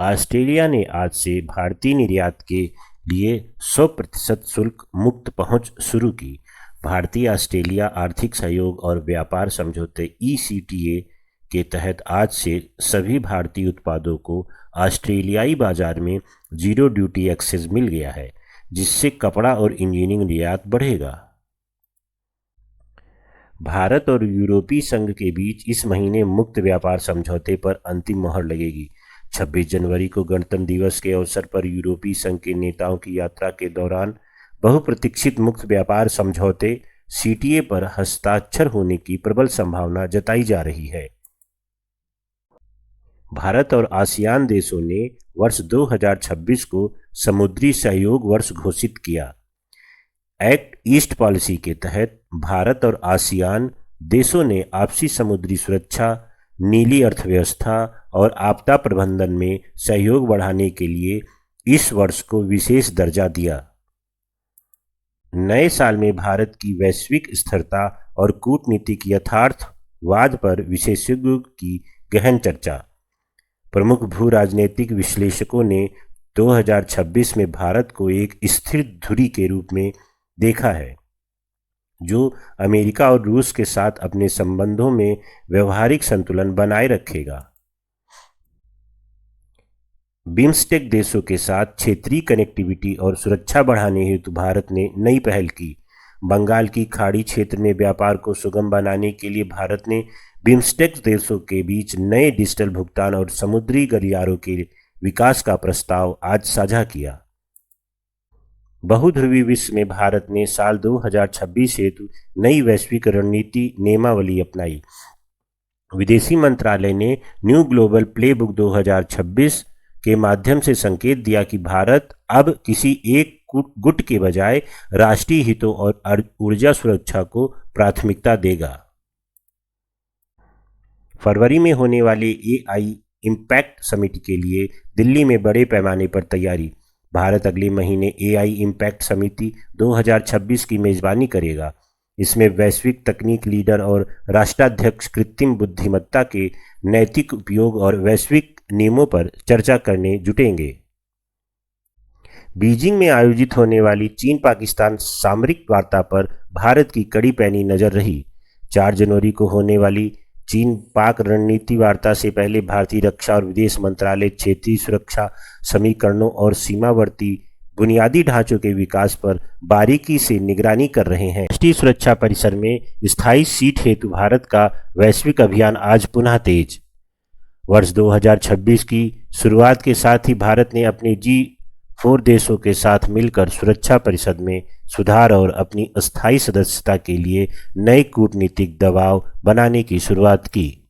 Australia ने आज से भारतीय निर्यात के लिए 100% शुल्क मुक्त पहुंच शुरू की। भारतीय ऑस्ट्रेलिया आर्थिक सहयोग और व्यापार समझौते (ECTA) के तहत आज से सभी भारतीय उत्पादों को ऑस्ट्रेलियाई बाजार में जीरो ड्यूटी एक्सेस मिल गया है, जिससे कपड़ा और इंजीनियरिंग निर्यात बढ़ेगा। भारत और यूरोपीय संघ के बीच इस महीने मुक्त व्यापार समझौते पर अंतिम मोहर लगेगी। 26 जनवरी को गणतंत्र दिवस के अवसर पर यूरोपीय संघ के नेताओं की यात्रा के दौरान बहुप्रतीक्षित मुक्त व्यापार समझौते (CTA) पर हस्ताक्षर होने की प्रबल संभावना जताई जा रही है। भारत और आसियान देशों ने वर्ष 2026 को समुद्री सहयोग वर्ष घोषित किया। एक्ट ईस्ट पॉलिसी के तहत भारत और आसियान देशों ने आपसी समुद्री सुरक्षा, नीली अर्थव्यवस्था और आपदा प्रबंधन में सहयोग बढ़ाने के लिए इस वर्ष को विशेष दर्जा दिया। नए साल में भारत की वैश्विक स्थिरता और कूटनीतिक यथार्थवाद पर विशेषज्ञों की गहन चर्चा। प्रमुख भू राजनीतिक विश्लेषकों ने 2026 में भारत को एक स्थिर धुरी के रूप में देखा है, जो अमेरिका और रूस के साथ अपने संबंधों में व्यवहारिक संतुलन बनाए रखेगा। बिम्स्टेक देशों के साथ क्षेत्रीय कनेक्टिविटी और सुरक्षा बढ़ाने हेतु भारत ने नई पहल की। बंगाल की खाड़ी क्षेत्र में व्यापार को सुगम बनाने के लिए भारत ने बिम्स्टेक देशों के बीच नए डिजिटल भुगतान और समुद्री गलियारों के विकास का प्रस्ताव आज साझा किया। बहुध्रुवी विश्व में भारत ने साल 2026 हेतु नई वैश्विक रणनीति नियमावली अपनाई। विदेशी मंत्रालय ने न्यू ग्लोबल प्लेबुक 2026 के माध्यम से संकेत दिया कि भारत अब किसी एक गुट के बजाय राष्ट्रीय हितों और ऊर्जा सुरक्षा को प्राथमिकता देगा। फरवरी में होने वाले AI इम्पैक्ट समिट के लिए दिल्ली में बड़े पैमाने पर तैयारी। भारत अगले महीने AI इम्पैक्ट समिति 2026 की मेजबानी करेगा। इसमें वैश्विक तकनीक लीडर और राष्ट्राध्यक्ष कृत्रिम बुद्धिमत्ता के नैतिक उपयोग और वैश्विक नियमों पर चर्चा करने जुटेंगे। बीजिंग में आयोजित होने वाली चीन-पाकिस्तान सामरिक वार्ता पर भारत की कड़ी पैनी नजर रही। 4 जनवरी को होने वाली चीन-पाक रणनीति वार्ता से पहले भारतीय रक्षा और विदेश मंत्रालय क्षेत्रीय सुरक्षा समीकरणों और सीमावर्ती बुनियादी ढांचों के विकास पर बारीकी से निगरानी कर रहे हैं। राष्ट्रीय सुरक्षा परिषद में स्थायी सीट हेतु भारत का वैश्विक अभियान आज पुनः तेज। वर्ष 2026 की शुरुआत के साथ ही भारत ने अपने G4 देशों के साथ मिलकर सुरक्षा परिषद में सुधार और अपनी अस्थायी सदस्यता के लिए नए कूटनीतिक दबाव बनाने की शुरुआत की।